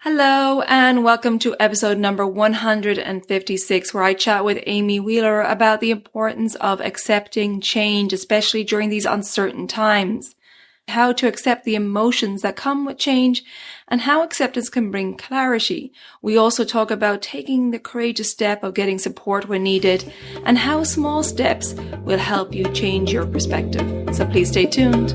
Hello and welcome to episode number 156, where I chat with Amy Wheeler about the importance of accepting change, especially during these uncertain times, how to accept the emotions that come with change, and how acceptance can bring clarity. We also talk about taking the courageous step of getting support when needed, and how small steps will help you change your perspective. So please stay tuned.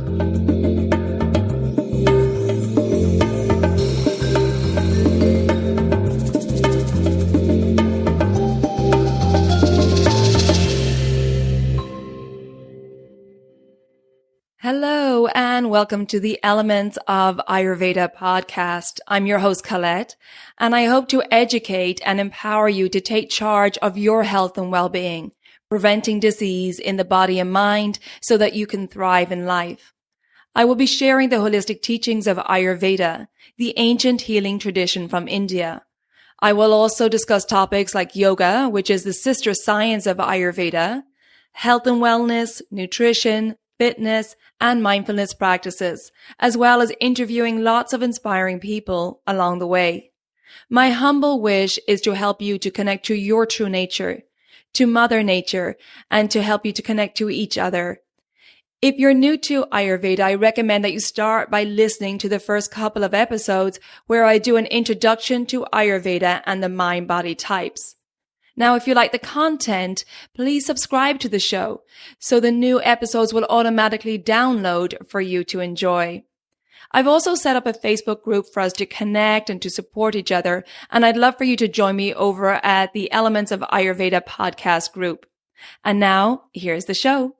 Hello and welcome to the Elements of Ayurveda podcast. I'm your host Colette, and I hope to educate and empower you to take charge of your health and well-being, preventing disease in the body and mind so that you can thrive in life. I will be sharing the holistic teachings of Ayurveda, the ancient healing tradition from India. I will also discuss topics like yoga, which is the sister science of Ayurveda, health and wellness, nutrition, fitness, and mindfulness practices, as well as interviewing lots of inspiring people along the way. My humble wish is to help you to connect to your true nature, to Mother Nature, and to help you to connect to each other. If you're new to Ayurveda, I recommend that you start by listening to the first couple of episodes where I do an introduction to Ayurveda and the mind-body types. Now, if you like the content, please subscribe to the show so the new episodes will automatically download for you to enjoy. I've also set up a Facebook group for us to connect and to support each other, and I'd love for you to join me over at the Elements of Ayurveda podcast group. And now, here's the show.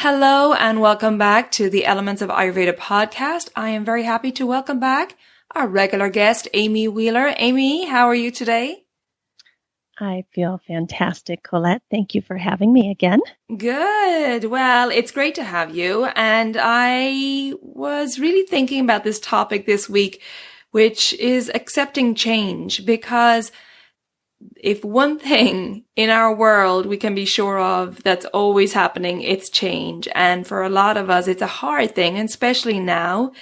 Hello and welcome back to the Elements of Ayurveda podcast. I am very happy to welcome back our regular guest, Amy Wheeler. Amy, how are you today? I feel fantastic, Colette. Thank you for having me again. Good. Well, it's great to have you. And I was really thinking about this topic this week, which is accepting change, because if one thing in our world we can be sure of that's always happening, it's change. And for a lot of us, it's a hard thing, and especially now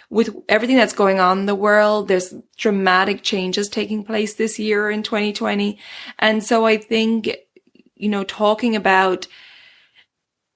with everything that's going on in the world. There's dramatic changes taking place this year in 2020. And so I think, talking about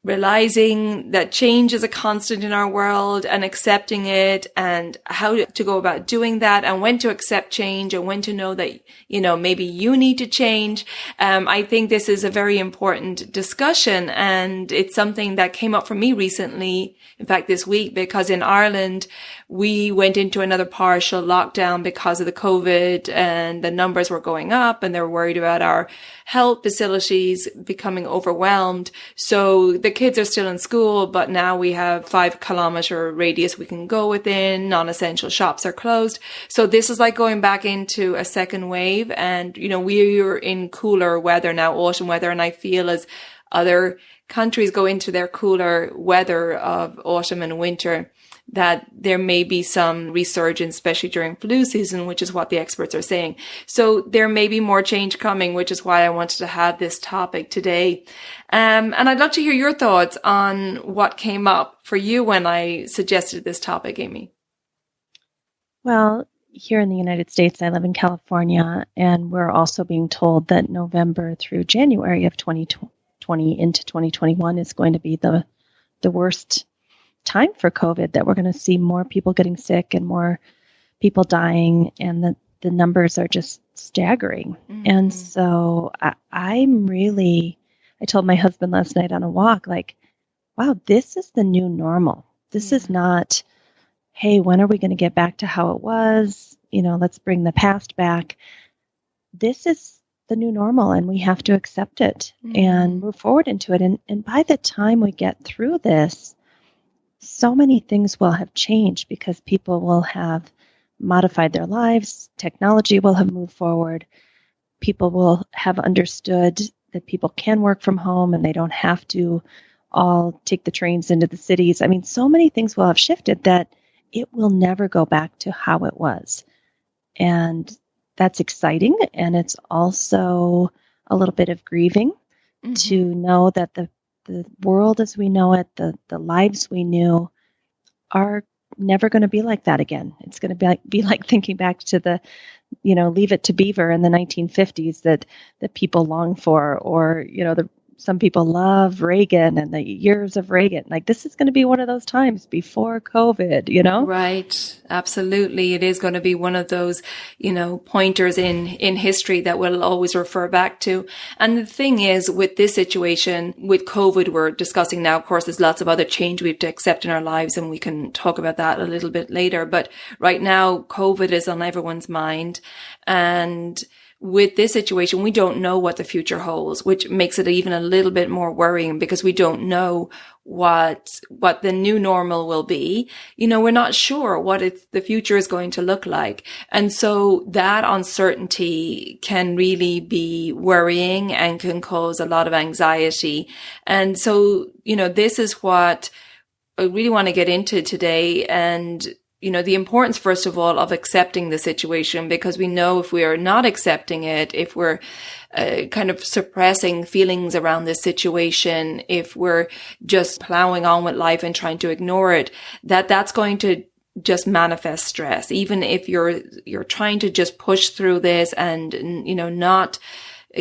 realizing that change is a constant in our world and accepting it, and how to go about doing that, and when to accept change and when to know that, maybe you need to change. I think this is a very important discussion, and it's something that came up for me recently, in fact, this week, because in Ireland, we went into another partial lockdown because of the COVID, and the numbers were going up, and they were worried about our health facilities becoming overwhelmed. So the kids are still in school, but now we have 5-kilometer radius we can go within. Non-essential shops are closed. So this is like going back into a second wave. And, we're in cooler weather now, autumn weather. And I feel as other countries go into their cooler weather of autumn and winter, that there may be some resurgence, especially during flu season, which is what the experts are saying. So there may be more change coming, which is why I wanted to have this topic today. And I'd love to hear your thoughts on what came up for you when I suggested this topic, Amy. Well, here in the United States, I live in California, and we're also being told that November through January of 2020 into 2021 is going to be the worst time for COVID, that we're going to see more people getting sick and more people dying, and the numbers are just staggering. Mm-hmm. And so I told my husband last night on a walk, like, wow, this is the new normal. This is not, hey, when are we going to get back to how it was? Let's bring the past back. This is the new normal, and we have to accept it and move forward into it. And by the time we get through this, so many things will have changed, because people will have modified their lives. Technology will have moved forward. People will have understood that people can work from home and they don't have to all take the trains into the cities. I mean, so many things will have shifted that it will never go back to how it was. And that's exciting. And it's also a little bit of grieving to know that the world as we know it, the lives we knew, are never going to be like that again. It's going to be like thinking back to the, Leave It to Beaver in the 1950s that people long for, or, some people love Reagan and the years of Reagan. Like, this is going to be one of those times before COVID. Right. Absolutely. It is going to be one of those, pointers in history that we'll always refer back to. And the thing is, with this situation, with COVID, we're discussing now, of course, there's lots of other change we have to accept in our lives, and we can talk about that a little bit later. But right now, COVID is on everyone's mind. And with this situation, we don't know what the future holds, which makes it even a little bit more worrying, because we don't know what the new normal will be. We're not sure what the future is going to look like. And so that uncertainty can really be worrying and can cause a lot of anxiety. And so, this is what I really want to get into today. And the importance, first of all, of accepting the situation, because we know if we are not accepting it, if we're kind of suppressing feelings around this situation, if we're just plowing on with life and trying to ignore it, that's going to just manifest stress. Even if you're trying to just push through this and, not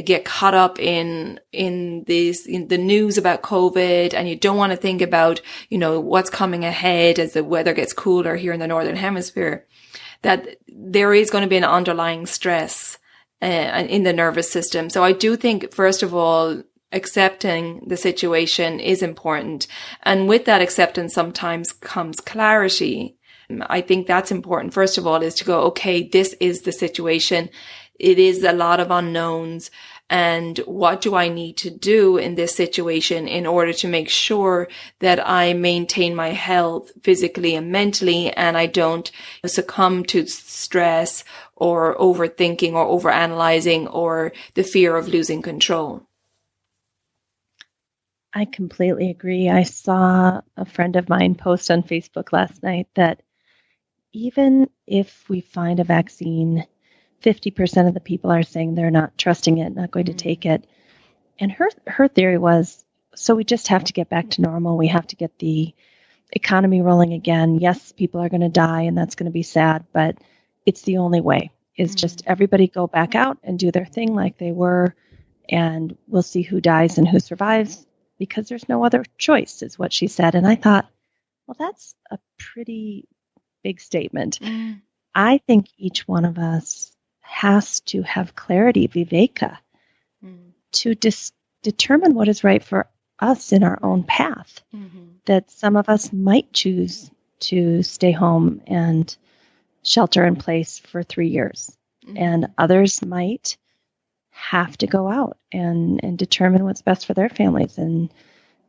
get caught up in the news about COVID, and you don't want to think about, what's coming ahead as the weather gets cooler here in the Northern Hemisphere, that there is going to be an underlying stress in the nervous system. So I do think, first of all, accepting the situation is important. And with that acceptance sometimes comes clarity. I think that's important. First of all, is to go, okay, this is the situation. It is a lot of unknowns. And what do I need to do in this situation in order to make sure that I maintain my health physically and mentally, and I don't succumb to stress or overthinking or overanalyzing or the fear of losing control? I completely agree. I saw a friend of mine post on Facebook last night that even if we find a vaccine, 50% of the people are saying they're not trusting it, not going to take it. And her theory was, so we just have to get back to normal. We have to get the economy rolling again. Yes, people are going to die, and that's going to be sad, but it's the only way, is just everybody go back out and do their thing like they were, and we'll see who dies and who survives, because there's no other choice, is what she said. And I thought, well, that's a pretty big statement. I think each one of us has to have clarity, viveka, to determine what is right for us in our own path. That some of us might choose to stay home and shelter in place for 3 years, and others might have to go out and determine what's best for their families and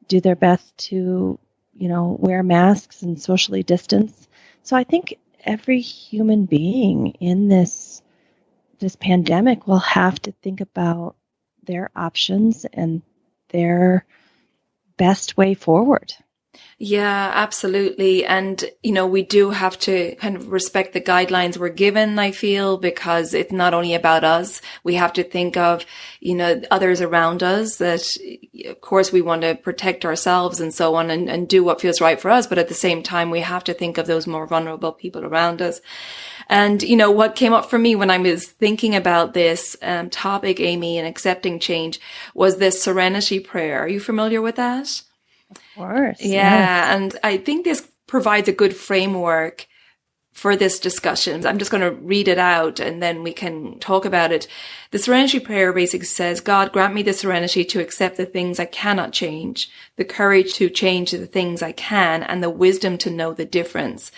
do their best to, wear masks and socially distance. So I think every human being in this pandemic will have to think about their options and their best way forward. Yeah, absolutely. And, we do have to kind of respect the guidelines we're given, I feel, because it's not only about us. We have to think of, others around us, that, of course, we want to protect ourselves and so on, and do what feels right for us. But at the same time, we have to think of those more vulnerable people around us. And, what came up for me when I was thinking about this topic, Amy, and accepting change, was this serenity prayer. Are you familiar with that? Of course. Yeah. Yes. And I think this provides a good framework for this discussion. I'm just going to read it out and then we can talk about it. The serenity prayer basically says, God, grant me the serenity to accept the things I cannot change, the courage to change the things I can, and the wisdom to know the difference.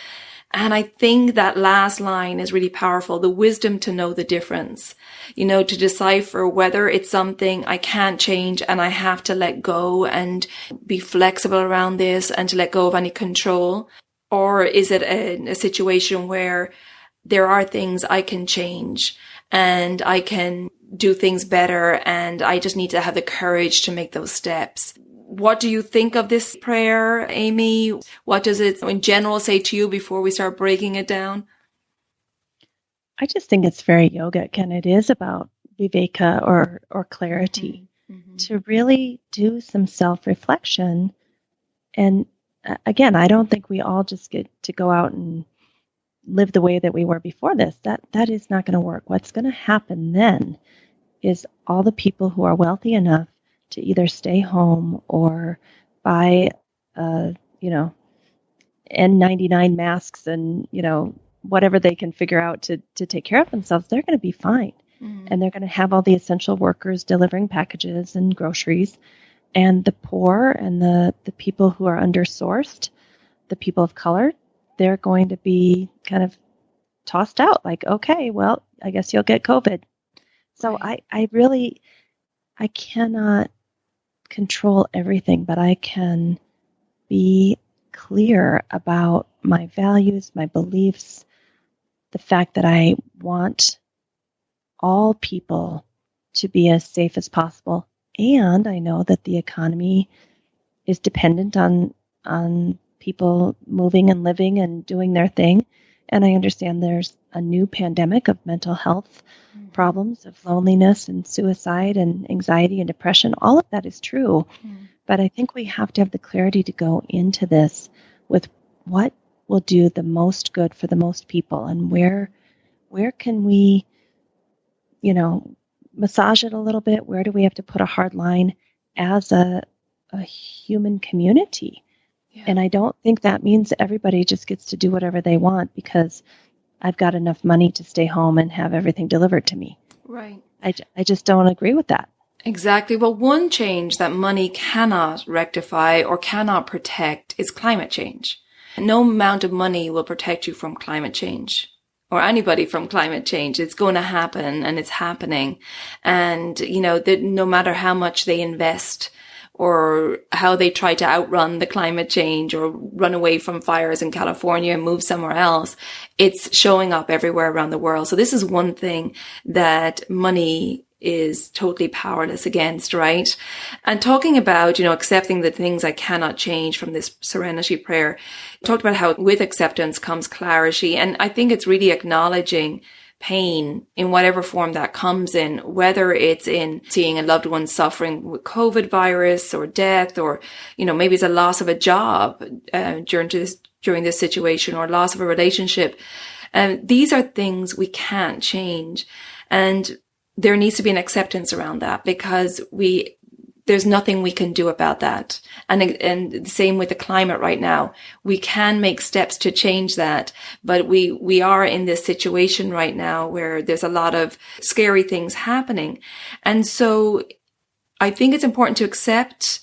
And I think that last line is really powerful, the wisdom to know the difference, to decipher whether it's something I can't change and I have to let go and be flexible around this and to let go of any control. Or is it a situation where there are things I can change and I can do things better, and I just need to have the courage to make those steps? What do you think of this prayer, Amy? What does it in general say to you before we start breaking it down? I just think it's very yogic, and it is about viveka or clarity, to really do some self-reflection and again, I don't think we all just get to go out and live the way that we were before this. That is not going to work. What's going to happen then is all the people who are wealthy enough to either stay home or buy, you know, N99 masks and, you know, whatever they can figure out to take care of themselves, they're going to be fine. And they're going to have all the essential workers delivering packages and groceries. And the poor and the people who are undersourced, the people of color, they're going to be kind of tossed out like, okay, well, I guess you'll get COVID. So Right. I cannot control everything, but I can be clear about my values, my beliefs, the fact that I want all people to be as safe as possible. And I know that the economy is dependent on people moving and living and doing their thing. And I understand there's a new pandemic of mental health problems, of loneliness and suicide and anxiety and depression. All of that is true. But I think we have to have the clarity to go into this with what will do the most good for the most people, and where can we, you know, massage it a little bit? Where do we have to put a hard line as a human community? Yeah. And I don't think that means everybody just gets to do whatever they want because I've got enough money to stay home and have everything delivered to me. Right. I just don't agree with that. Exactly. Well, one change that money cannot rectify or cannot protect is climate change. No amount of money will protect you from climate change or anybody from climate change. It's going to happen, and it's happening. And, you know, no matter how much they invest or how they try to outrun the climate change or run away from fires in California and move somewhere else, it's showing up everywhere around the world. So this is one thing that money is totally powerless against, right? And talking about, you know, accepting the things I cannot change from this serenity prayer, talked about how with acceptance comes clarity. And I think it's really acknowledging pain in whatever form that comes in, whether it's in seeing a loved one suffering with COVID virus or death, or, you know, maybe it's a loss of a job during this situation, or loss of a relationship. And these are things we can't change. And there needs to be an acceptance around that, because there's nothing we can do about that. And the same with the climate right now. We can make steps to change that, but we are in this situation right now where there's a lot of scary things happening. And so I think it's important to accept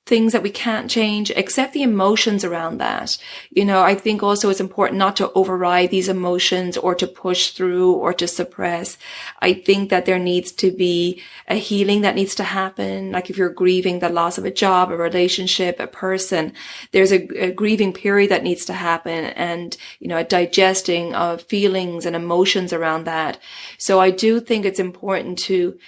things that we can't change, accept the emotions around that. You know, I think also it's important not to override these emotions or to push through or to suppress. I think that there needs to be a healing that needs to happen. Like if you're grieving the loss of a job, a relationship, a person, there's a grieving period that needs to happen, and, you know, a digesting of feelings and emotions around that. So I do think it's important to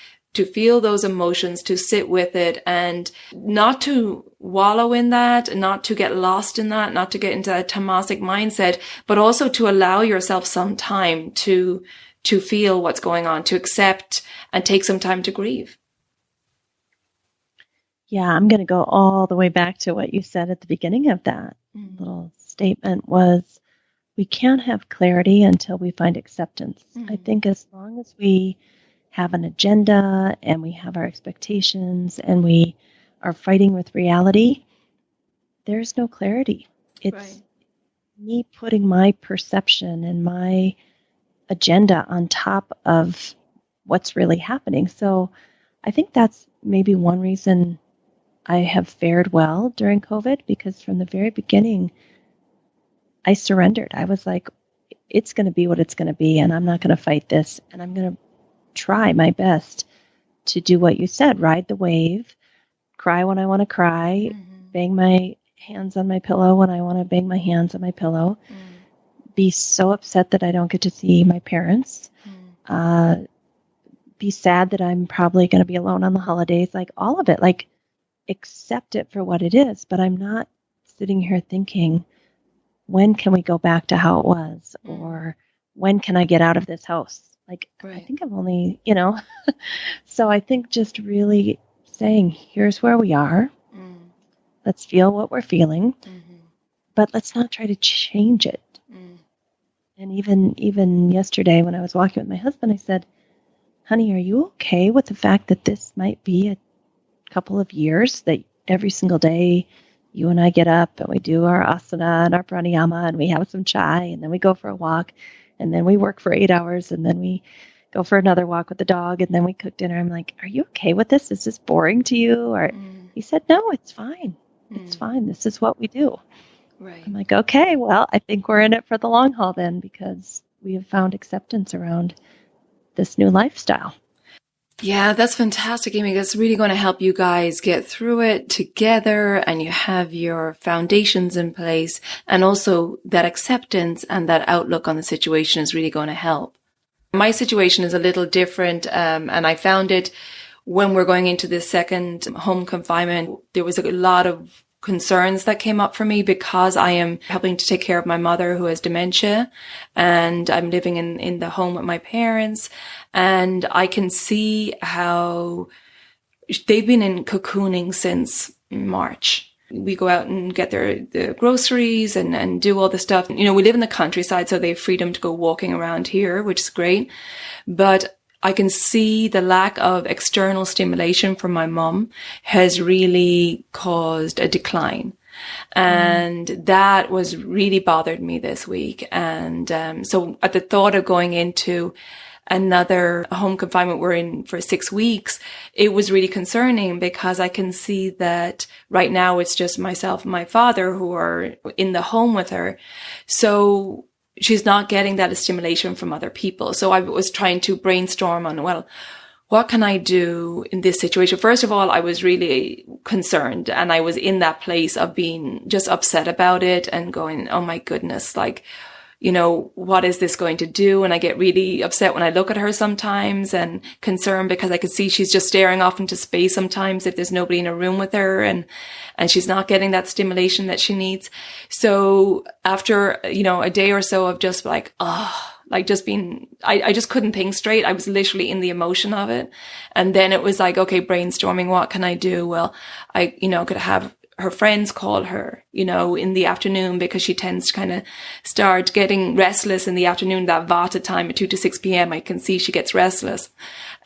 feel those emotions, to sit with it, and not to wallow in that, not to get lost in that, not to get into a tamasic mindset, but also to allow yourself some time to feel what's going on, to accept and take some time to grieve. Yeah, I'm going to go all the way back to what you said at the beginning of that little statement was, we can't have clarity until we find acceptance. I think as long as we have an agenda and we have our expectations and we are fighting with reality, there's no clarity. It's me putting my perception and my agenda on top of what's really happening. So I think that's maybe one reason I have fared well during COVID, because from the very beginning, I surrendered. I was like, it's going to be what it's going to be, and I'm not going to fight this, and I'm going to try my best to do what you said, ride the wave, cry when I want to cry, bang my hands on my pillow when I want to bang my hands on my pillow, be so upset that I don't get to see my parents, be sad that I'm probably going to be alone on the holidays, like all of it, like accept it for what it is. But I'm not sitting here thinking, when can we go back to how it was? Or when can I get out of this house? Like, I think I've only, you know, so I think just really saying, here's where we are. Let's feel what we're feeling, Mm-hmm. but let's not try to change it. Mm. And even yesterday when I was walking with my husband, I said, honey, are you okay with the fact that this might be a couple of years, that every single day you and I get up and we do our asana and our pranayama and we have some chai and then we go for a walk and then we work for 8 hours and then we go for another walk with the dog and then we cook dinner. I'm like, are you okay with this? Is this boring to you? Or he said, no, it's fine. It's fine. This is what we do. Right. I'm like, okay, well, I think we're in it for the long haul then, because we have found acceptance around this new lifestyle. Yeah, that's fantastic, Amy. That's really going to help you guys get through it together, and you have your foundations in place, and also that acceptance and that outlook on the situation is really going to help. My situation is a little different, and I found it when we're going into this second home confinement. There was a lot of concerns that came up for me because I am helping to take care of my mother who has dementia, and I'm living in the home with my parents, and I can see how they've been in cocooning since March. We go out and get the groceries and do all the stuff. You know, we live in the countryside, so they have freedom to go walking around here, which is great. But I can see the lack of external stimulation from my mom has really caused a decline. And that was really bothered me this week. And so at the thought of going into another home confinement we're in for 6 weeks, it was really concerning because I can see that right now it's just myself and my father who are in the home with her. So she's not getting that stimulation from other people. So I was trying to brainstorm on, well, what can I do in this situation? First of all, I was really concerned, and I was in that place of being just upset about it and going, oh my goodness, like, you know, what is this going to do? And I get really upset when I look at her sometimes, and concerned because I could see she's just staring off into space sometimes if there's nobody in a room with her, and she's not getting that stimulation that she needs. So after, you know, a day or so of just like, like just being, I just couldn't think straight. I was literally in the emotion of it. And then it was like, okay, brainstorming, what can I do? Well, I, you know, could have her friends call her, you know, in the afternoon, because she tends to kind of start getting restless in the afternoon, that Vata time at 2 to 6 p.m. I can see she gets restless.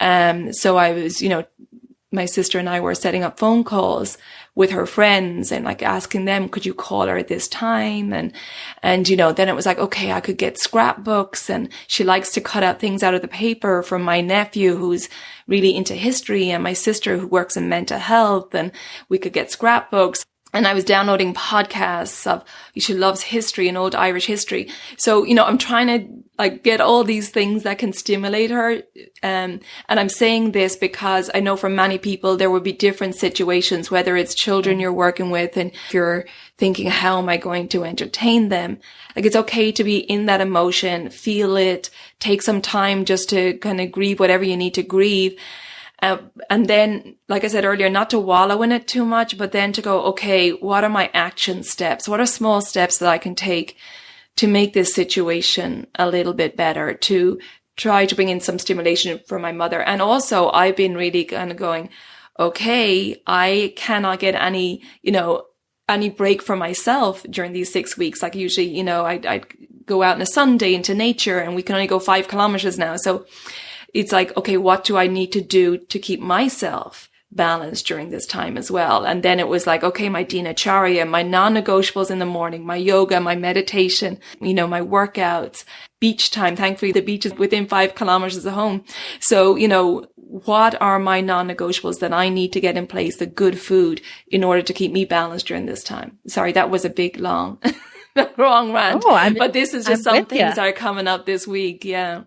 So I was, you know, my sister and I were setting up phone calls with her friends and like asking them, could you call her at this time? And, you know, then it was like, okay, I could get scrapbooks, and she likes to cut out things out of the paper from my nephew who's really into history, and my sister who works in mental health, and we could get scrapbooks. And I was downloading podcasts of, she loves history and old Irish history. So, you know, I'm trying to like get all these things that can stimulate her. And I'm saying this because I know for many people, there will be different situations, whether it's children you're working with, and if you're thinking, how am I going to entertain them? Like, it's okay to be in that emotion, feel it, take some time just to kind of grieve whatever you need to grieve. And then, like I said earlier, not to wallow in it too much, but then to go, okay, what are my action steps? What are small steps that I can take to make this situation a little bit better, to try to bring in some stimulation for my mother? And also, I've been really kind of going, okay, I cannot get any, you know, any break for myself during these 6 weeks. Like usually, you know, I'd go out on a Sunday into nature, and we can only go 5 kilometers now. So it's like, okay, what do I need to do to keep myself balanced during this time as well? And then it was like, okay, my dinacharya, my non-negotiables in the morning, my yoga, my meditation, you know, my workouts, beach time. Thankfully, the beach is within 5 kilometers of home. So, you know, what are my non-negotiables that I need to get in place, the good food, in order to keep me balanced during this time? Sorry, that was a big, long, wrong rant. But this is just some things that are coming up this week. Yeah.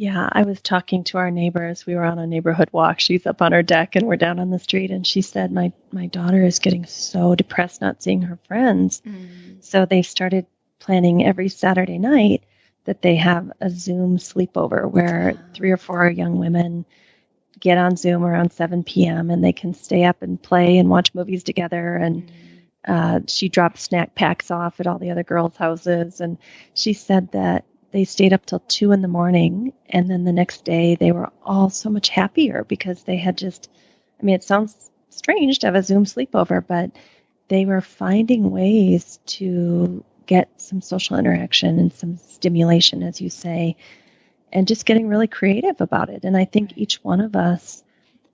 Yeah, I was talking to our neighbors. We were on a neighborhood walk. She's up on her deck and we're down on the street. And she said, my daughter is getting so depressed not seeing her friends. So they started planning every Saturday night that they have a Zoom sleepover where 3 or 4 young women get on Zoom around 7 p.m. and they can stay up and play and watch movies together. And she dropped snack packs off at all the other girls' houses. And she said that they stayed up till 2 a.m. And then the next day they were all so much happier because they had just, I mean, it sounds strange to have a Zoom sleepover, but they were finding ways to get some social interaction and some stimulation, as you say, and just getting really creative about it. And I think each one of us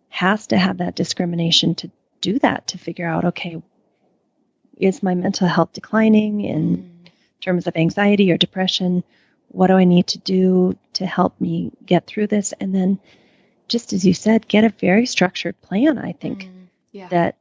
has to have that discrimination to do that, to figure out, okay, is my mental health declining in terms of anxiety or depression? What do I need to do to help me get through this? And then, just as you said, get a very structured plan, I think, that,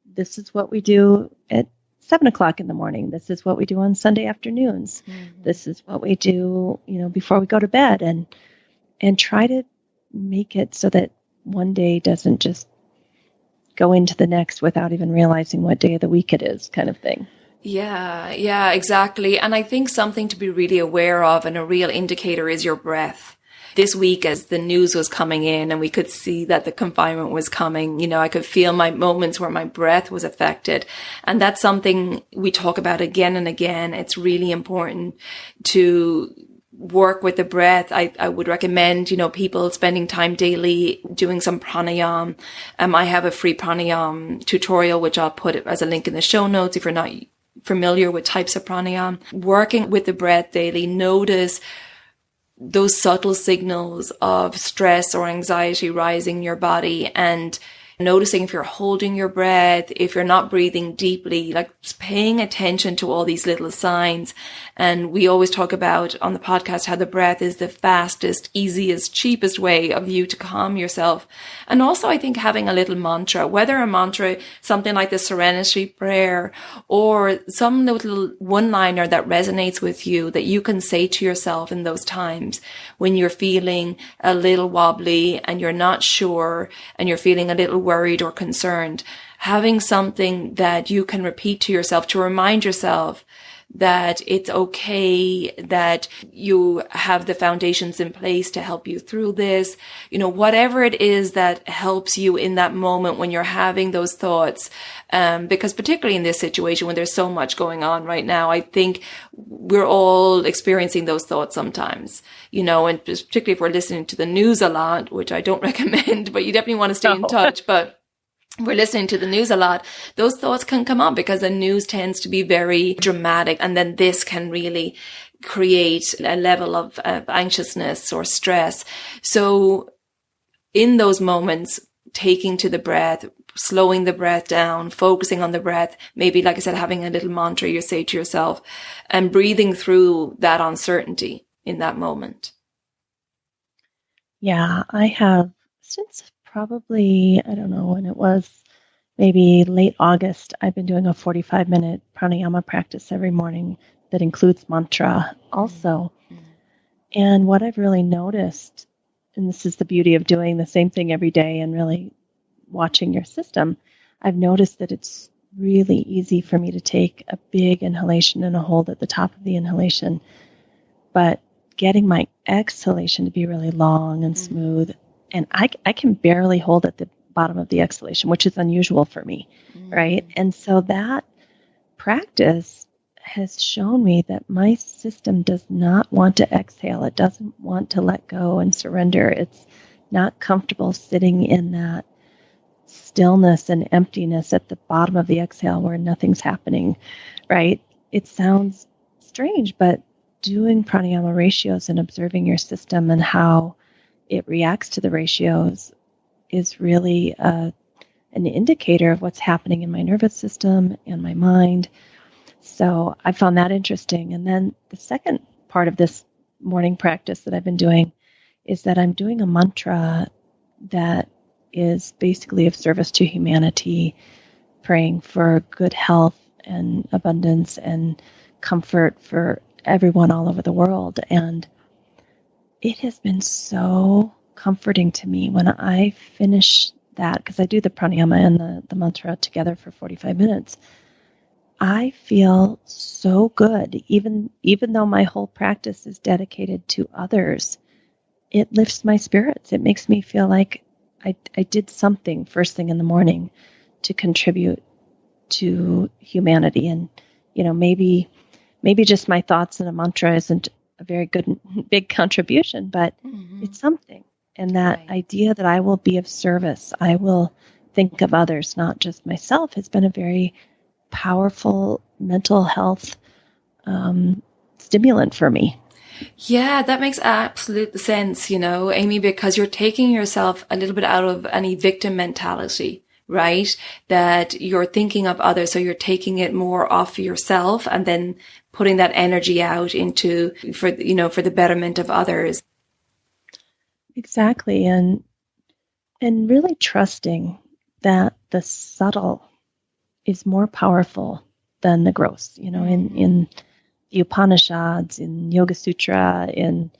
this is what we do at 7 o'clock in the morning. This is what we do on Sunday afternoons. This is what we do, before we go to bed, and try to make it so that one day doesn't just go into the next without even realizing what day of the week it is, kind of thing. Yeah, exactly. And I think something to be really aware of, and a real indicator, is your breath. This week, as the news was coming in and we could see that the confinement was coming, I could feel my moments where my breath was affected. And that's something we talk about again and again. It's really important to work with the breath. I would recommend, people spending time daily doing some pranayama. I have a free pranayama tutorial, which I'll put as a link in the show notes if you're not familiar with types of pranayama. Working with the breath daily, notice those subtle signals of stress or anxiety rising in your body, and noticing if you're holding your breath, if you're not breathing deeply, like paying attention to all these little signs. And we always talk about on the podcast how the breath is the fastest, easiest, cheapest way of you to calm yourself. And also, I think having a little mantra, whether a mantra, something like the Serenity Prayer, or some little one-liner that resonates with you that you can say to yourself in those times when you're feeling a little wobbly and you're not sure and you're feeling a little worried or concerned, having something that you can repeat to yourself to remind yourself that it's okay, that you have the foundations in place to help you through this, whatever it is that helps you in that moment when you're having those thoughts. Because particularly in this situation when there's so much going on right now, I think we're all experiencing those thoughts sometimes, and particularly if we're listening to the news a lot, which I don't recommend, but you definitely want to stay in touch. But we're listening to the news a lot, those thoughts can come up because the news tends to be very dramatic. And then this can really create a level of anxiousness or stress. So in those moments, taking to the breath, slowing the breath down, focusing on the breath, maybe, like I said, having a little mantra you say to yourself, and breathing through that uncertainty in that moment. Yeah, I have since probably, I don't know when it was, maybe late August, I've been doing a 45-minute pranayama practice every morning that includes mantra also. And what I've really noticed, and this is the beauty of doing the same thing every day and really watching your system, I've noticed that it's really easy for me to take a big inhalation and a hold at the top of the inhalation, but getting my exhalation to be really long and smooth. And I can barely hold at the bottom of the exhalation, which is unusual for me, right? And so that practice has shown me that my system does not want to exhale. It doesn't want to let go and surrender. It's not comfortable sitting in that stillness and emptiness at the bottom of the exhale where nothing's happening, right? It sounds strange, but doing pranayama ratios and observing your system and how it reacts to the ratios is really an indicator of what's happening in my nervous system and my mind. So I found that interesting. And then the second part of this morning practice that I've been doing is that I'm doing a mantra that is basically of service to humanity, praying for good health and abundance and comfort for everyone all over the world. And it has been so comforting to me when I finish that, because I do the pranayama and the mantra together for 45 minutes. I feel so good, even though my whole practice is dedicated to others. It lifts my spirits. It makes me feel like I did something first thing in the morning to contribute to humanity. And, maybe just my thoughts in a mantra isn't a very good, big contribution, but it's something. And that idea that I will be of service, think of others, not just myself, has been a very powerful mental health stimulant for me. Yeah, that makes absolute sense, Amy, because you're taking yourself a little bit out of any victim mentality, right? That you're thinking of others. So you're taking it more off yourself and then putting that energy out for the betterment of others. Exactly. And really trusting that the subtle is more powerful than the gross. In the Upanishads, in Yoga Sutra, in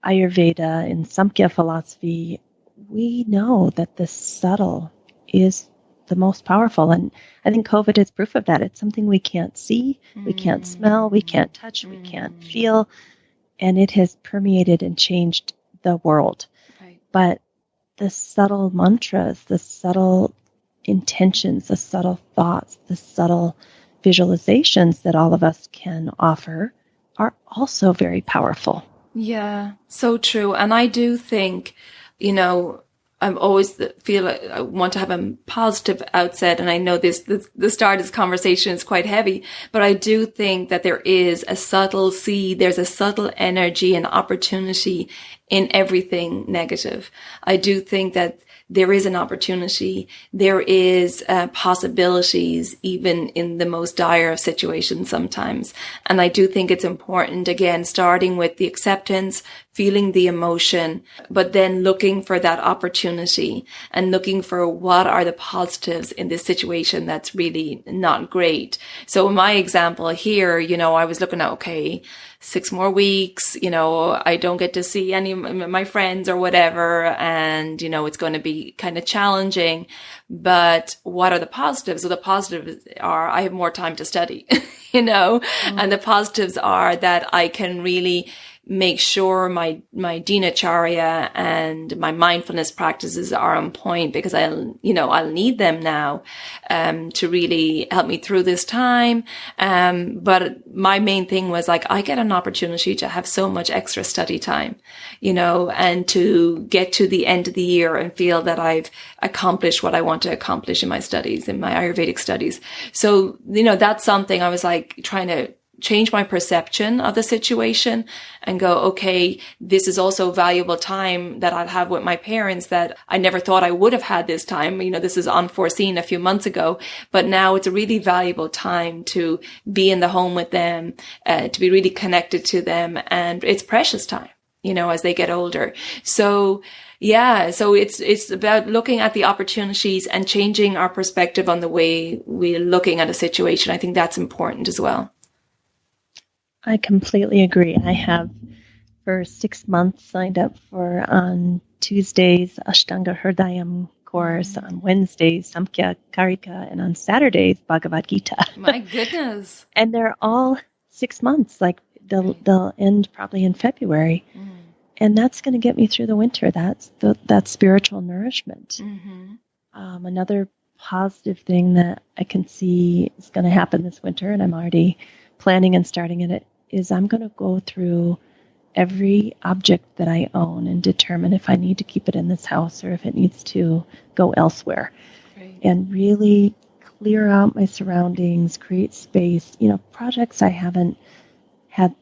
Ayurveda, in Samkhya philosophy, we know that the subtle is the most powerful. And I think COVID is proof of that. It's something we can't see, we can't smell, we can't touch, we can't feel. And it has permeated and changed the world. Right. But the subtle mantras, the subtle intentions, the subtle thoughts, the subtle visualizations that all of us can offer are also very powerful. Yeah, so true. And I do think, I'm always feel like I want to have a positive outset. And I know the start of this conversation is quite heavy, but I do think that there is a subtle seed, there's a subtle energy and opportunity in everything negative. I do think that there is an opportunity. There is possibilities even in the most dire of situations sometimes. And I do think it's important, again, starting with the acceptance, feeling the emotion, but then looking for that opportunity and looking for what are the positives in this situation that's really not great. So in my example here, I was looking at, okay, 6 more weeks, I don't get to see any of my friends or whatever. And, it's going to be kind of challenging, but what are the positives? So the positives are I have more time to study, and the positives are that I can really make sure my dinacharya and my mindfulness practices are on point, because I'll need them now, to really help me through this time. But my main thing was like, I get an opportunity to have so much extra study time, and to get to the end of the year and feel that I've accomplished what I want to accomplish in my studies, in my Ayurvedic studies. So, that's something I was like trying to change my perception of the situation and go, okay, this is also valuable time that I'll have with my parents that I never thought I would have had this time. This is unforeseen a few months ago, but now it's a really valuable time to be in the home with them, to be really connected to them. And it's precious time, as they get older. So yeah, so it's about looking at the opportunities and changing our perspective on the way we're looking at a situation. I think that's important as well. I completely agree. I have for 6 months signed up for on Tuesdays Ashtanga Hridayam course, on Wednesdays Samkhya Karika, and on Saturdays Bhagavad Gita. My goodness. And they're all 6 months, like they'll end probably in February. And that's going to get me through the winter. That's that spiritual nourishment. Another positive thing that I can see is going to happen this winter, and I'm already planning and starting in it, is I'm going to go through every object that I own and determine if I need to keep it in this house or if it needs to go elsewhere. Great. And really clear out my surroundings, create space. Projects I haven't had,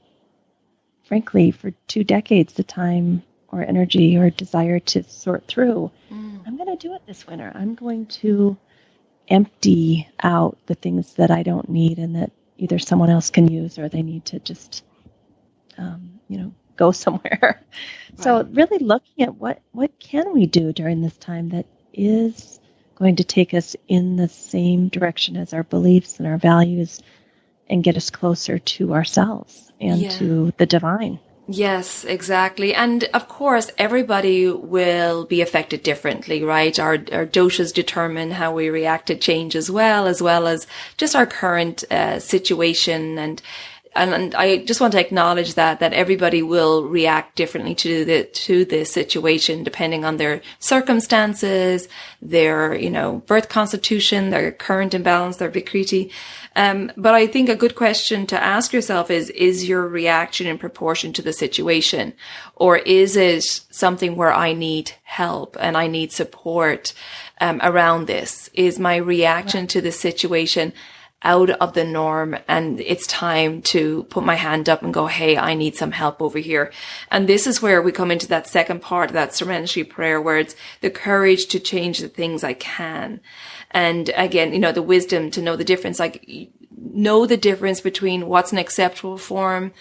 frankly, for 2 decades, the time or energy or desire to sort through. I'm going to do it this winter. I'm going to empty out the things that I don't need and that either someone else can use or they need to just, go somewhere. Right. So really looking at what can we do during this time that is going to take us in the same direction as our beliefs and our values and get us closer to ourselves and to the divine. Yes, exactly. And of course, everybody will be affected differently, right? Our doshas determine how we react to change as well as just our current situation. And And I just want to acknowledge that everybody will react differently to this situation, depending on their circumstances, their, birth constitution, their current imbalance, their Vikriti. But I think a good question to ask yourself is your reaction in proportion to the situation? Or is it something where I need help and I need support, around this? Is my reaction to the situation out of the norm, and it's time to put my hand up and go, hey, I need some help over here? And this is where we come into that second part of that serenity prayer, where it's the courage to change the things I can. And again, the wisdom to know the difference, know the difference between what's an acceptable form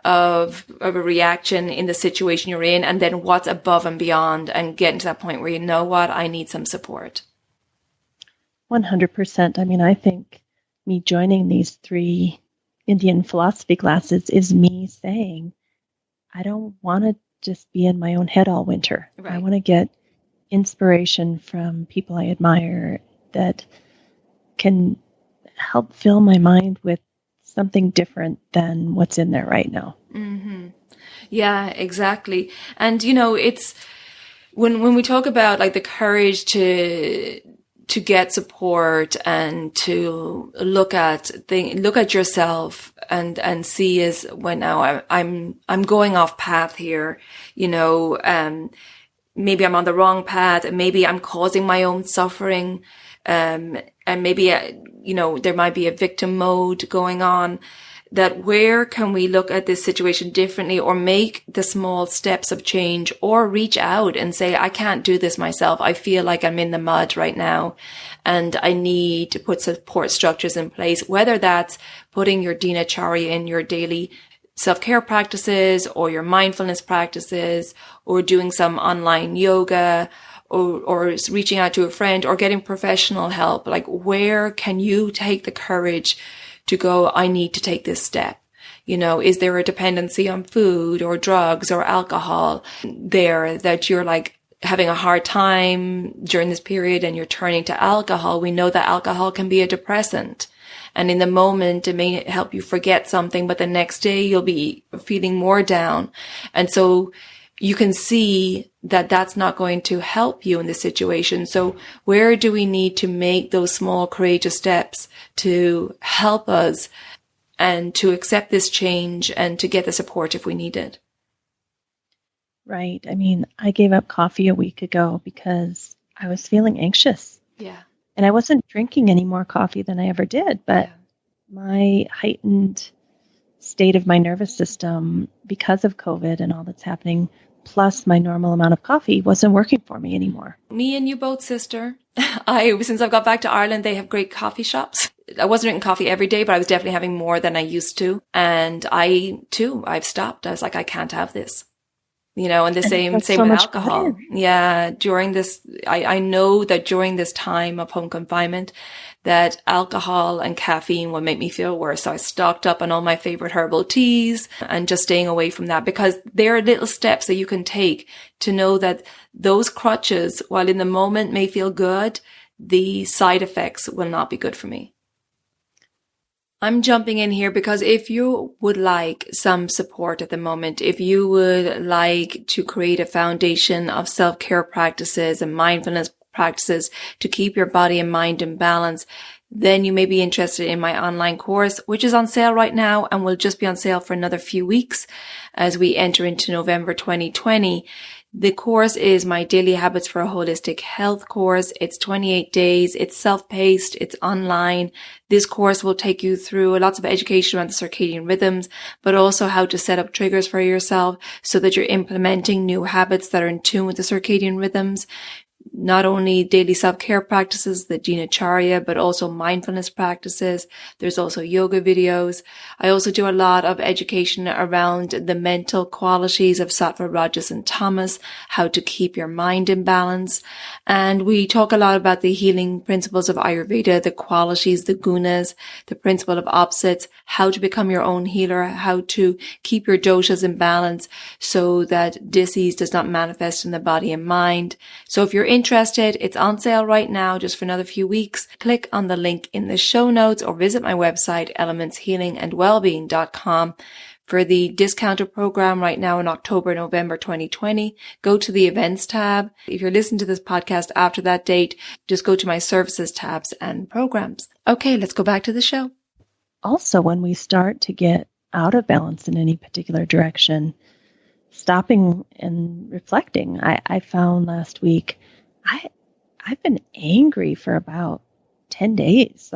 of a reaction in the situation you're in, and then what's above and beyond, and getting to that point where, I need some support. 100%. I mean, I think me joining these 3 Indian philosophy classes is me saying, I don't want to just be in my own head all winter. Right. I want to get inspiration from people I admire that can help fill my mind with something different than what's in there right now. Mm-hmm. Yeah, exactly. And, it's when we talk about the courage to get support and to look at yourself and see is when now I'm going off path here, maybe I'm on the wrong path, and maybe I'm causing my own suffering. And maybe, there might be a victim mode going on. That where can we look at this situation differently, or make the small steps of change, or reach out and say, I can't do this myself. I feel like I'm in the mud right now and I need to put support structures in place, whether that's putting your dinacharya in your daily self-care practices, or your mindfulness practices, or doing some online yoga, or reaching out to a friend, or getting professional help. Where can you take the courage to go, I need to take this step? Is there a dependency on food or drugs or alcohol there that you're having a hard time during this period and you're turning to alcohol? We know that alcohol can be a depressant. And in the moment, it may help you forget something, but the next day you'll be feeling more down. And so you can see that that's not going to help you in this situation. So where do we need to make those small, courageous steps to help us and to accept this change and to get the support if we need it? Right. I mean, I gave up coffee a week ago because I was feeling anxious. Yeah. And I wasn't drinking any more coffee than I ever did, but my heightened state of my nervous system because of COVID and all that's happening, plus my normal amount of coffee, wasn't working for me anymore. Me and you both, sister. Since I've got back to Ireland, they have great coffee shops. I wasn't drinking coffee every day, but I was definitely having more than I used to. And I've stopped. I was like, I can't have this. And the same with alcohol. Better. Yeah. During this, I know that during this time of home confinement, that alcohol and caffeine will make me feel worse. So I stocked up on all my favorite herbal teas and just staying away from that, because there are little steps that you can take to know that those crutches, while in the moment may feel good, the side effects will not be good for me. I'm jumping in here because if you would like some support at the moment, if you would like to create a foundation of self-care practices and mindfulness practices to keep your body and mind in balance, then you may be interested in my online course, which is on sale right now and will just be on sale for another few weeks as we enter into November 2020. The course is my Daily Habits for a Holistic Health course. It's 28 days. It's self-paced. It's online. This course will take you through lots of education around the circadian rhythms, but also how to set up triggers for yourself so that you're implementing new habits that are in tune with the circadian rhythms. Not only daily self-care practices, the dinacharya, but also mindfulness practices. There's also yoga videos. I also do a lot of education around the mental qualities of sattva, rajas, and tamas, how to keep your mind in balance. And we talk a lot about the healing principles of Ayurveda, the qualities, the gunas, the principle of opposites, how to become your own healer, how to keep your doshas in balance so that disease does not manifest in the body and mind. So if you're interested interested, it's on sale right now just for another few weeks. Click on the link in the show notes or visit my website, elementshealingandwellbeing.com. For the discounted program right now in October, November 2020, go to the events tab. If you're listening to this podcast after that date, just go to my services tabs and programs. Okay, let's go back to the show. Also, when we start to get out of balance in any particular direction, stopping and reflecting. I found last week, I've been angry for about 10 days,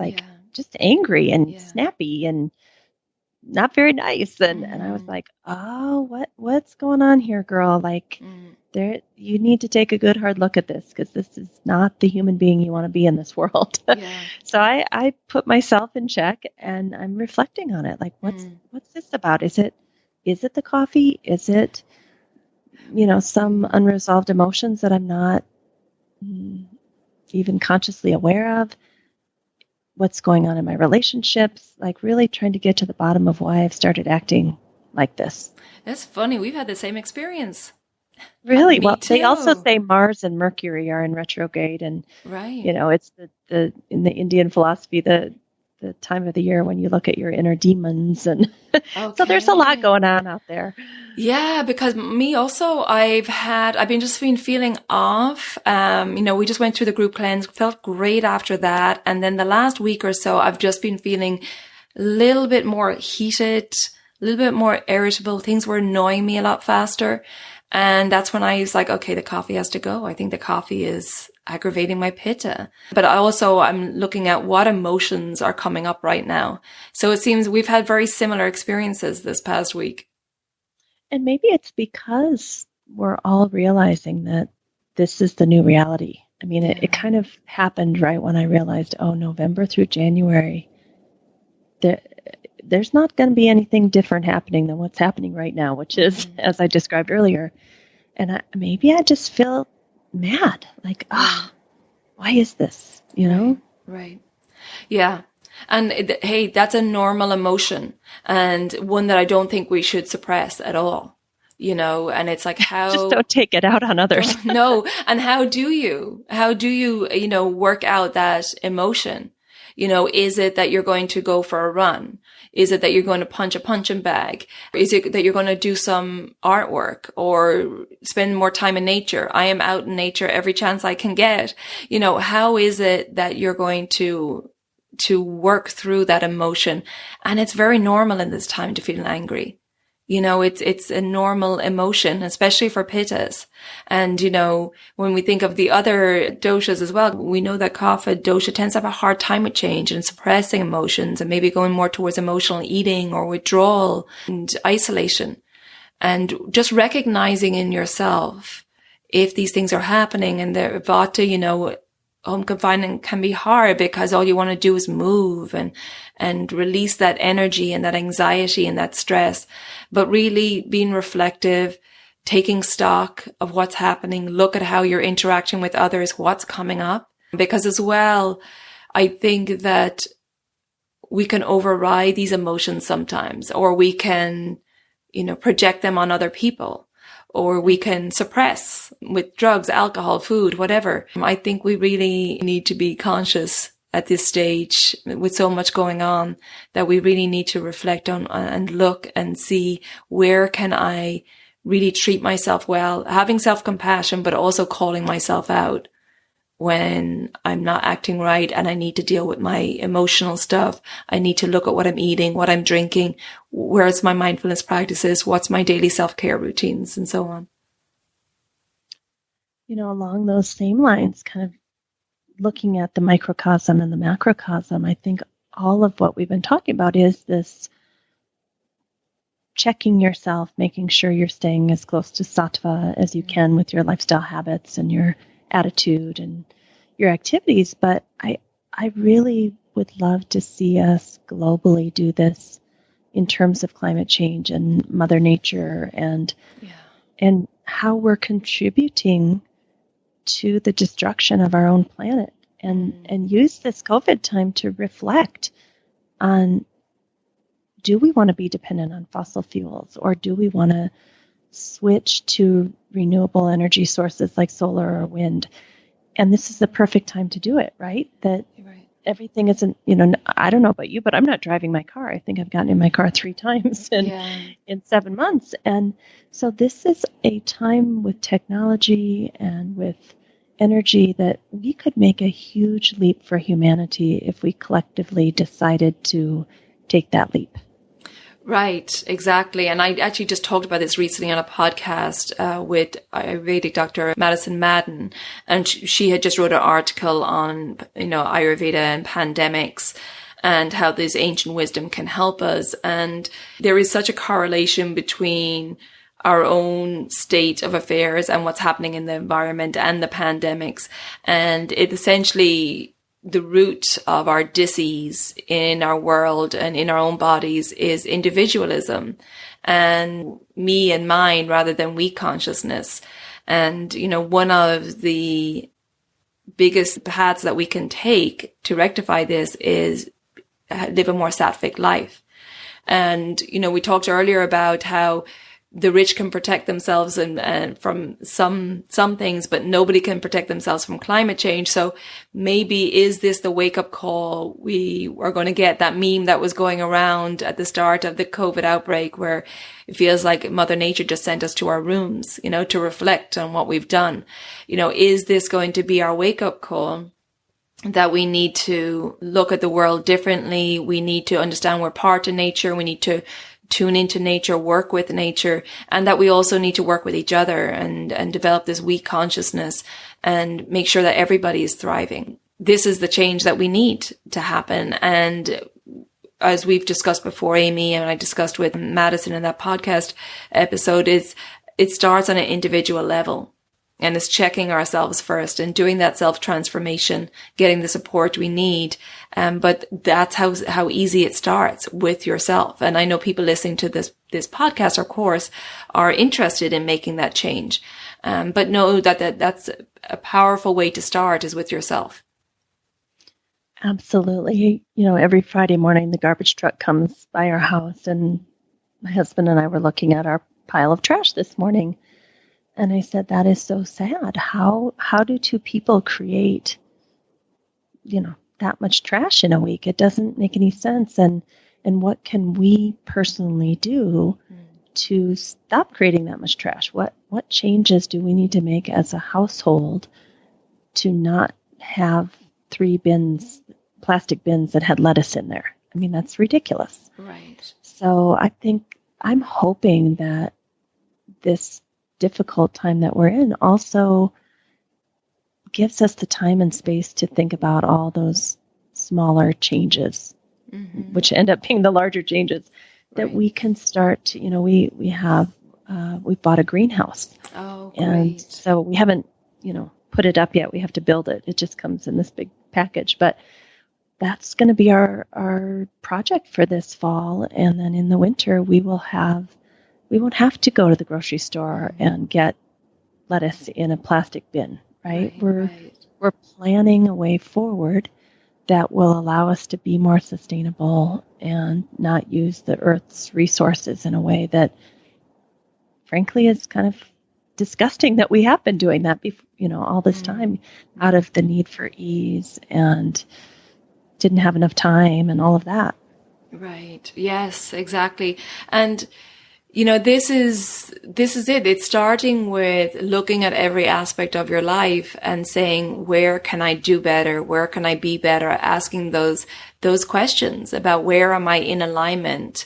just angry and snappy and not very nice. And I was like, oh, what's going on here, girl? Like, you need to take a good hard look at this, because this is not the human being you want to be in this world. So I put myself in check, and I'm reflecting on it. Like, what's this about? Is it the coffee? Is it, some unresolved emotions that I'm not even consciously aware of? What's going on in my relationships? Like, really trying to get to the bottom of why I've started acting like this. That's funny. We've had the same experience. Really? Well, they also say Mars and Mercury are in retrograde, and it's the in the Indian philosophy the time of the year when you look at your inner demons, and so there's a lot going on out there. Yeah, because me also, I've been feeling off. We just went through the group cleanse, felt great after that, and then the last week or so, I've just been feeling a little bit more heated, a little bit more irritable. Things were annoying me a lot faster. And that's when I was like, okay, the coffee has to go. I think the coffee is aggravating my pitta. But I'm looking at what emotions are coming up right now. So it seems we've had very similar experiences this past week. And maybe it's because we're all realizing that this is the new reality. I mean, it kind of happened right when I realized, November through January, there's not going to be anything different happening than what's happening right now, which is, as I described earlier. And maybe I just feel mad, like, why is this, Right. Yeah. And hey, that's a normal emotion, and one that I don't think we should suppress at all, and it's like, how... Just don't take it out on others. No. And how do you, work out that emotion? Is it that you're going to go for a run? Is it that you're going to punch a punching bag? Is it that you're going to do some artwork or spend more time in nature? I am out in nature every chance I can get. How is it that you're going to work through that emotion? And it's very normal in this time to feel angry. It's a normal emotion, especially for pittas. And, when we think of the other doshas as well, we know that kapha dosha tends to have a hard time with change and suppressing emotions and maybe going more towards emotional eating or withdrawal and isolation. And just recognizing in yourself if these things are happening, and the vata, home confinement can be hard because all you want to do is move and release that energy and that anxiety and that stress. But really being reflective, taking stock of what's happening, look at how you're interacting with others, what's coming up. Because as well, I think that we can override these emotions sometimes, or we can, project them on other people. Or we can suppress with drugs, alcohol, food, whatever. I think we really need to be conscious at this stage with so much going on that we really need to reflect on and look and see, where can I really treat myself well, having self-compassion, but also calling myself out when I'm not acting right and I need to deal with my emotional stuff. I need to look at what I'm eating, what I'm drinking, where's my mindfulness practices, what's my daily self-care routines, and so on. Along those same lines, kind of looking at the microcosm and the macrocosm, I think all of what we've been talking about is this checking yourself, making sure you're staying as close to sattva as you can with your lifestyle habits and your attitude and your activities. But I really would love to see us globally do this in terms of climate change and Mother Nature and how we're contributing to the destruction of our own planet, and use this COVID time to reflect on, do we want to be dependent on fossil fuels, or do we want to switch to renewable energy sources like solar or wind? And this is the perfect time to do it, right? That Right. everything isn't, I don't know about you, but I'm not driving my car. I think I've gotten in my car 3 times in 7 months. And so this is a time with technology and with energy that we could make a huge leap for humanity if we collectively decided to take that leap. Right, exactly. And I actually just talked about this recently on a podcast with Ayurvedic Dr. Madison Madden. And she had just wrote an article on, Ayurveda and pandemics and how this ancient wisdom can help us. And there is such a correlation between our own state of affairs and what's happening in the environment and the pandemics. And it essentially, the root of our disease in our world and in our own bodies is individualism and me and mine rather than we consciousness. And, one of the biggest paths that we can take to rectify this is live a more sattvic life. And, we talked earlier about how the rich can protect themselves and from some things, but nobody can protect themselves from climate change. So maybe is this the wake up call we are going to get? That meme that was going around at the start of the COVID outbreak, where it feels like Mother Nature just sent us to our rooms, to reflect on what we've done. Is this going to be our wake up call? That we need to look at the world differently. We need to understand we're part of nature. We need to tune into nature, work with nature, and that we also need to work with each other and develop this we consciousness and make sure that everybody is thriving. This is the change that we need to happen. And as we've discussed before, Amy, and I discussed with Madison in that podcast episode, it starts on an individual level. And it's checking ourselves first and doing that self-transformation, getting the support we need. But that's how easy it starts with yourself. And I know people listening to this podcast or course are interested in making that change. But know that's a powerful way to start is with yourself. Absolutely. Every Friday morning, the garbage truck comes by our house, and my husband and I were looking at our pile of trash this morning. And I said, that is so sad. How do 2 people create, that much trash in a week? It doesn't make any sense. And what can we personally do to stop creating that much trash? What changes do we need to make as a household to not have 3 plastic bins that had lettuce in there? I mean, that's ridiculous. Right. So I'm hoping that this difficult time that we're in also gives us the time and space to think about all those smaller changes, which end up being the larger changes that we can start to, we bought a greenhouse. Oh, great. And so we haven't, put it up yet. We have to build it. It just comes in this big package, but that's going to be our project for this fall. And then in the winter, we won't have to go to the grocery store and get lettuce in a plastic bin, right? We're planning a way forward that will allow us to be more sustainable and not use the Earth's resources in a way that, frankly, is kind of disgusting that we have been doing that, all this time out of the need for ease and didn't have enough time and all of that. Right. Yes, exactly. And this is it. It's starting with looking at every aspect of your life and saying, where can I do better? Where can I be better? Asking those questions about where am I in alignment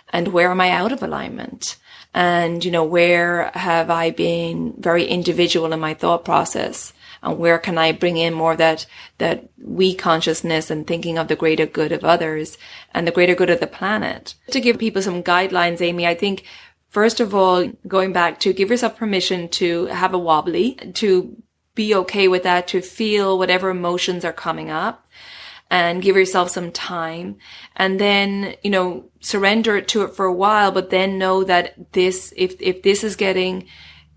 and where am I out of alignment? And, where have I been very individual in my thought process? And where can I bring in more of that we consciousness and thinking of the greater good of others and the greater good of the planet? To give people some guidelines, Amy, I think, first of all, going back to give yourself permission to have a wobbly, to be okay with that, to feel whatever emotions are coming up and give yourself some time. And then, surrender to it for a while, but then know that if this is getting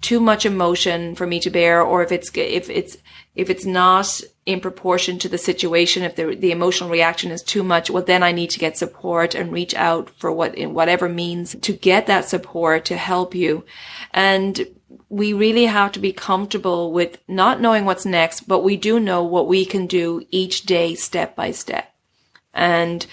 too much emotion for me to bear, or if it's not in proportion to the situation, if the emotional reaction is too much, well, then I need to get support and reach out for whatever means to get that support to help you. And we really have to be comfortable with not knowing what's next, but we do know what we can do each day, step by step. And,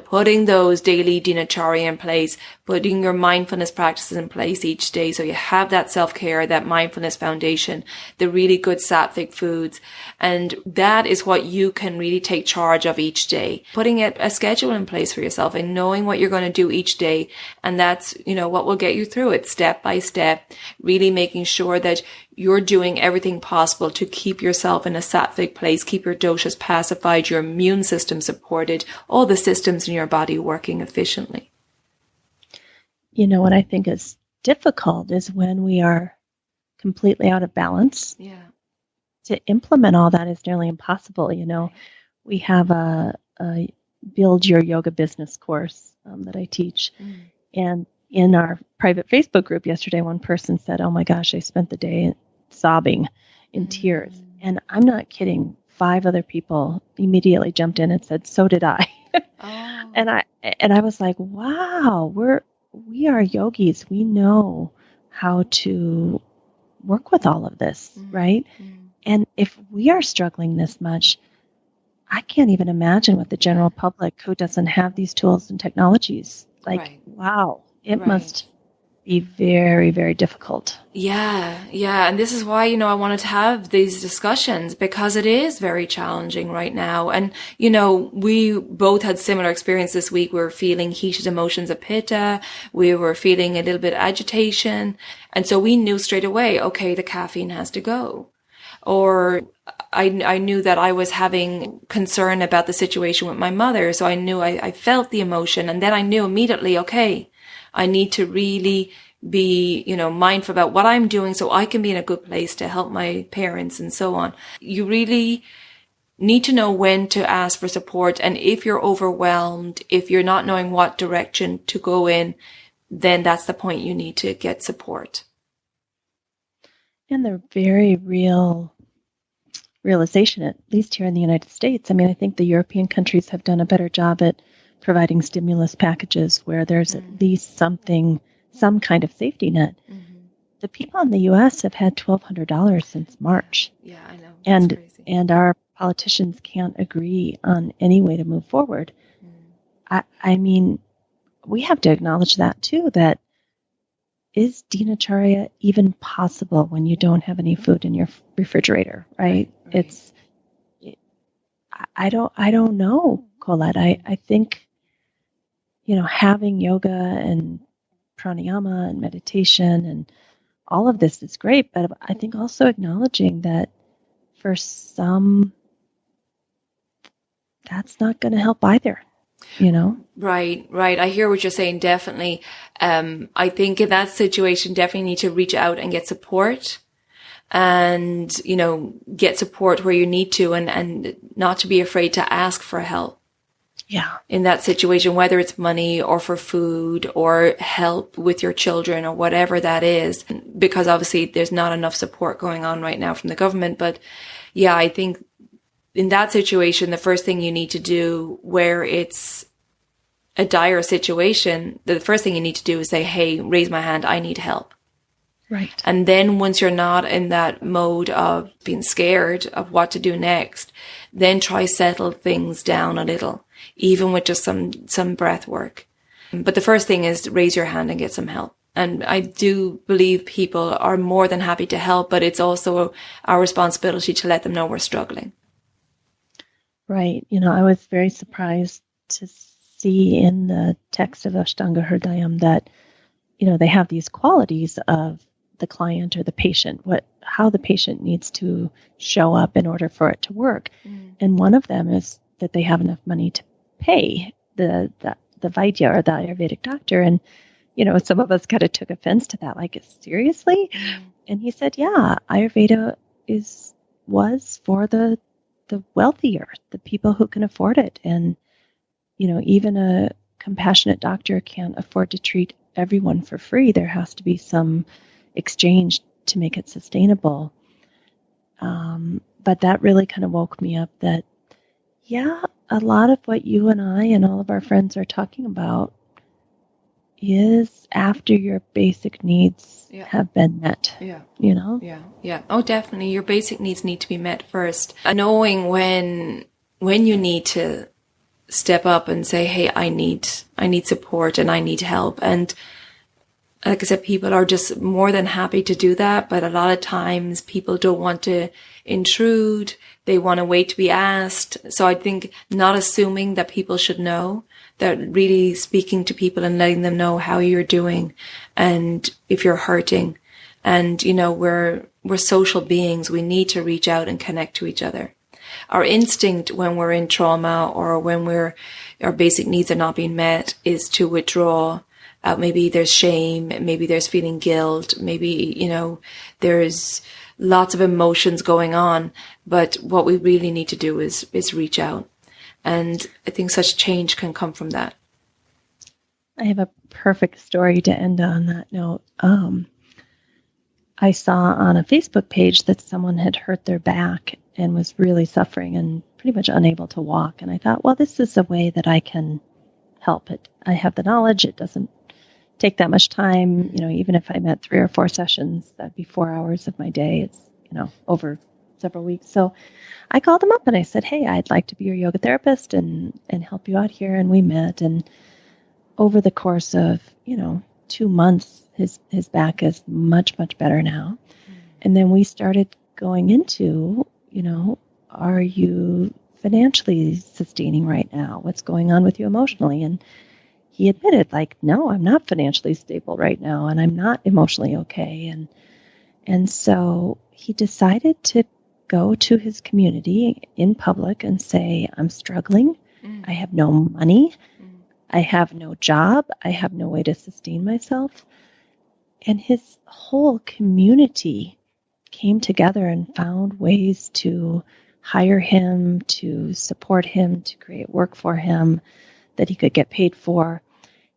putting those daily dinacharya in place, putting your mindfulness practices in place each day. So you have that self-care, that mindfulness foundation, the really good sattvic foods. And that is what you can really take charge of each day. Putting a schedule in place for yourself and knowing what you're going to do each day. And that's, what will get you through it step by step, really making sure that you're doing everything possible to keep yourself in a sattvic place, keep your doshas pacified, your immune system supported, all the systems in your body working efficiently. What I think is difficult is when we are completely out of balance. Yeah. To implement all that is nearly impossible. We have a Build Your Yoga Business course that I teach. And in our private Facebook group yesterday, one person said, "Oh my gosh, I spent the day sobbing in tears." And I'm not kidding. 5 other people immediately jumped in and said, "So did I." Oh. And I was like, wow, we are yogis. We know how to work with all of this, right? And if we are struggling this much, I can't even imagine what the general public who doesn't have these tools and technologies. Wow, it must be very, very difficult. Yeah. And this is why, I wanted to have these discussions, because it is very challenging right now. And, we both had similar experience this week. We were feeling heated emotions of pitta. We were feeling a little bit of agitation. And so we knew straight away, okay, the caffeine has to go. Or I knew that I was having concern about the situation with my mother. So I knew I felt the emotion. And then I knew immediately, okay, I need to really be, mindful about what I'm doing so I can be in a good place to help my parents and so on. You really need to know when to ask for support. And if you're overwhelmed, if you're not knowing what direction to go in, then that's the point you need to get support. And the very real realization, at least here in the United States, I think the European countries have done a better job at providing stimulus packages where there's at least some kind of safety net. The people in the U.S. have had $1,200 since March. Yeah, I know. That's crazy. And our politicians can't agree on any way to move forward. We have to acknowledge that too, that is dinacharya even possible when you don't have any food in your refrigerator, right? I don't know, Colette. I think, having yoga and pranayama and meditation and all of this is great, but I think also acknowledging that for some, that's not going to help either. Right. I hear what you're saying. Definitely. I think in that situation, definitely need to reach out and get support and, get support where you need to and not to be afraid to ask for help. Yeah. In that situation, whether it's money or for food or help with your children or whatever that is, because obviously there's not enough support going on right now from the government. But yeah, I think in that situation, the first thing you need to do where it's a dire situation, the first thing you need to do is say, hey, raise my hand. I need help. Right. And then once you're not in that mode of being scared of what to do next, then try settle things down a little, even with just some breath work. But the first thing is raise your hand and get some help. And I do believe people are more than happy to help, but it's also our responsibility to let them know we're struggling. Right. I was very surprised to see in the text of Ashtanga Hridayam that, they have these qualities of the client or the patient, how the patient needs to show up in order for it to work. And one of them is that they have enough money to pay the Vaidya or the Ayurvedic doctor. And, some of us kind of took offense to that, like, seriously? And he said, yeah, Ayurveda was for the wealthier, the people who can afford it. And, even a compassionate doctor can't afford to treat everyone for free. There has to be some exchange to make it sustainable. But that really kind of woke me up that, yeah, a lot of what you and I and all of our friends are talking about is after your basic needs Yeah. have been met. Yeah. Yeah. Oh, definitely. Your basic needs need to be met first. Knowing when you need to step up and say, hey, I need support and I need help. And like I said, people are just more than happy to do that. But a lot of times people don't want to intrude. They want to wait to be asked. So I think not assuming that people should know, that really speaking to people and letting them know how you're doing and if you're hurting. And, we're social beings. We need to reach out and connect to each other. Our instinct when we're in trauma or when our basic needs are not being met is to withdraw. Maybe there's shame, maybe there's feeling guilt, maybe, there's lots of emotions going on. But what we really need to do is reach out. And I think such change can come from that. I have a perfect story to end on that note. I saw on a Facebook page that someone had hurt their back and was really suffering and pretty much unable to walk. And I thought, well, this is a way that I can help it. I have the knowledge. It doesn't take that much time. Even if I met 3 or 4 sessions, that'd be 4 hours of my day. It's, over several weeks. So I called him up and I said, hey, I'd like to be your yoga therapist and help you out here. And we met. And over the course of, 2 months, his back is much, much better now. And then we started going into, are you financially sustaining right now? What's going on with you emotionally? And he admitted, no, I'm not financially stable right now, and I'm not emotionally okay. And so he decided to go to his community in public and say, I'm struggling. I have no money. I have no job. I have no way to sustain myself. And his whole community came together and found ways to hire him, to support him, to create work for him that he could get paid for.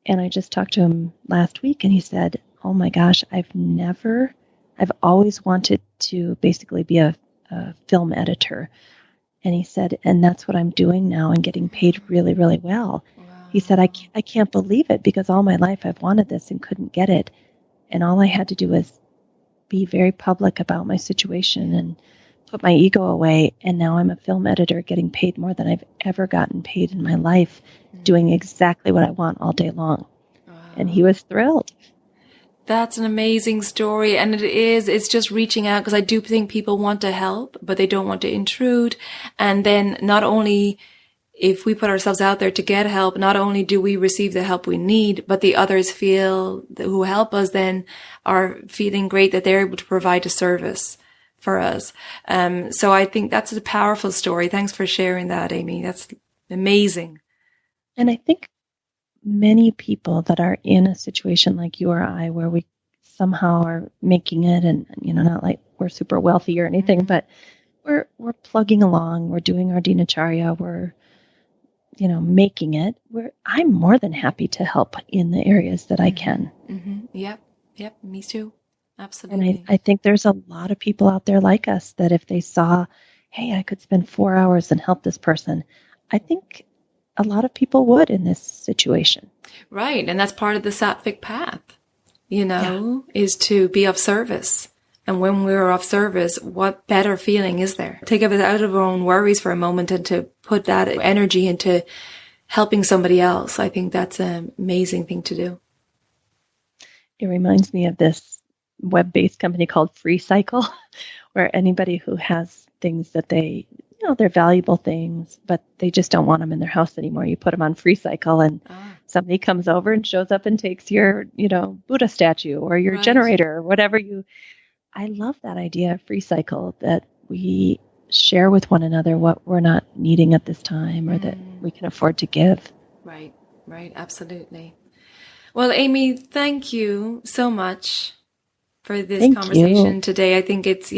And I just talked to him last week and he said, oh my gosh, I've always wanted to basically be a film editor. And he said, and that's what I'm doing now and getting paid really, really well. Wow. He said, I can't believe it because all my life I've wanted this and couldn't get it. And all I had to do was be very public about my situation and put my ego away. And now I'm a film editor getting paid more than I've ever gotten paid in my life, doing exactly what I want all day long. Wow. And he was thrilled. That's an amazing story. And it's just reaching out because I do think people want to help, but they don't want to intrude. And then not only if we put ourselves out there to get help, not only do we receive the help we need, but the others who help us then are feeling great that they're able to provide a service for us. So I think that's a powerful story. Thanks for sharing that, Amy. That's amazing. And I think many people that are in a situation like you or I, where we somehow are making it and, not like we're super wealthy or anything, but we're plugging along, we're doing our dinacharya, we're, making it, I'm more than happy to help in the areas that I can. Mm-hmm. Yep. Me too. Absolutely. And I think there's a lot of people out there like us that if they saw, hey, I could spend 4 hours and help this person, I think a lot of people would in this situation. Right. And that's part of the sattvic path, is to be of service. And when we're of service, what better feeling is there? Take us out of our own worries for a moment and to put that energy into helping somebody else. I think that's an amazing thing to do. It reminds me of this web-based company called Free Cycle, where anybody who has things that they, they're valuable things, but they just don't want them in their house anymore. You put them on Free Cycle and somebody comes over and shows up and takes your, Buddha statue or your generator or whatever I love that idea of Free Cycle, that we share with one another what we're not needing at this time or that we can afford to give. Right. Absolutely. Well, Amy, thank you so much for this conversation today. I think it's,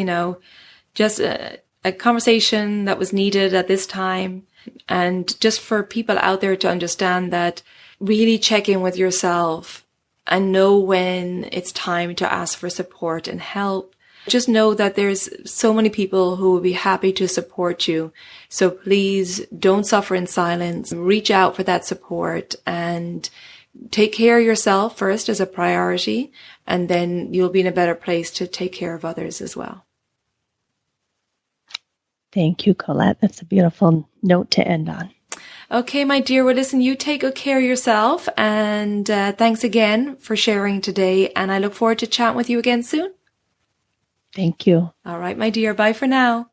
just a conversation that was needed at this time. And just for people out there to understand that, really check in with yourself and know when it's time to ask for support and help. Just know that there's so many people who will be happy to support you. So please don't suffer in silence. Reach out for that support and take care of yourself first as a priority, and then you'll be in a better place to take care of others as well. Thank you, Colette. That's a beautiful note to end on. Okay, my dear. Well, listen, you take good care of yourself, and thanks again for sharing today. And I look forward to chatting with you again soon. Thank you. All right, my dear. Bye for now.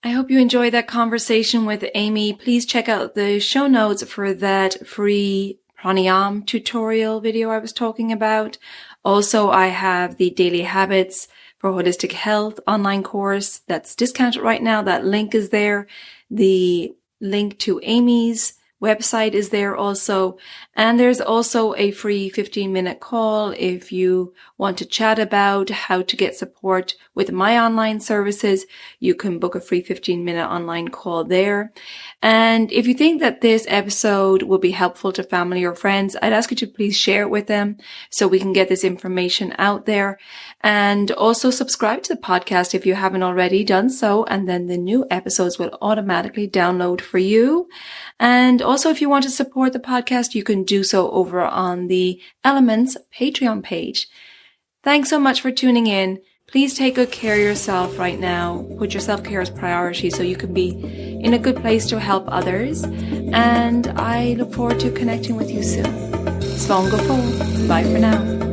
I hope you enjoyed that conversation with Amy. Please check out the show notes for that free pranayama tutorial video I was talking about. Also, I have the Daily Habits for Holistic Health online course that's discounted right now. That link is there. The link to Amy's website is there also. And there's also a free 15-minute call if you want to chat about how to get support with my online services. You can book a free 15-minute online call there. And if you think that this episode will be helpful to family or friends, I'd ask you to please share it with them so we can get this information out there. And also subscribe to the podcast if you haven't already done so. And then the new episodes will automatically download for you. And also, if you want to support the podcast, you can do so over on the Elements Patreon page. Thanks so much for tuning in. Please take good care of yourself right now. Put your self-care as priority so you can be in a good place to help others. And I look forward to connecting with you soon. Svång och få. Bye for now.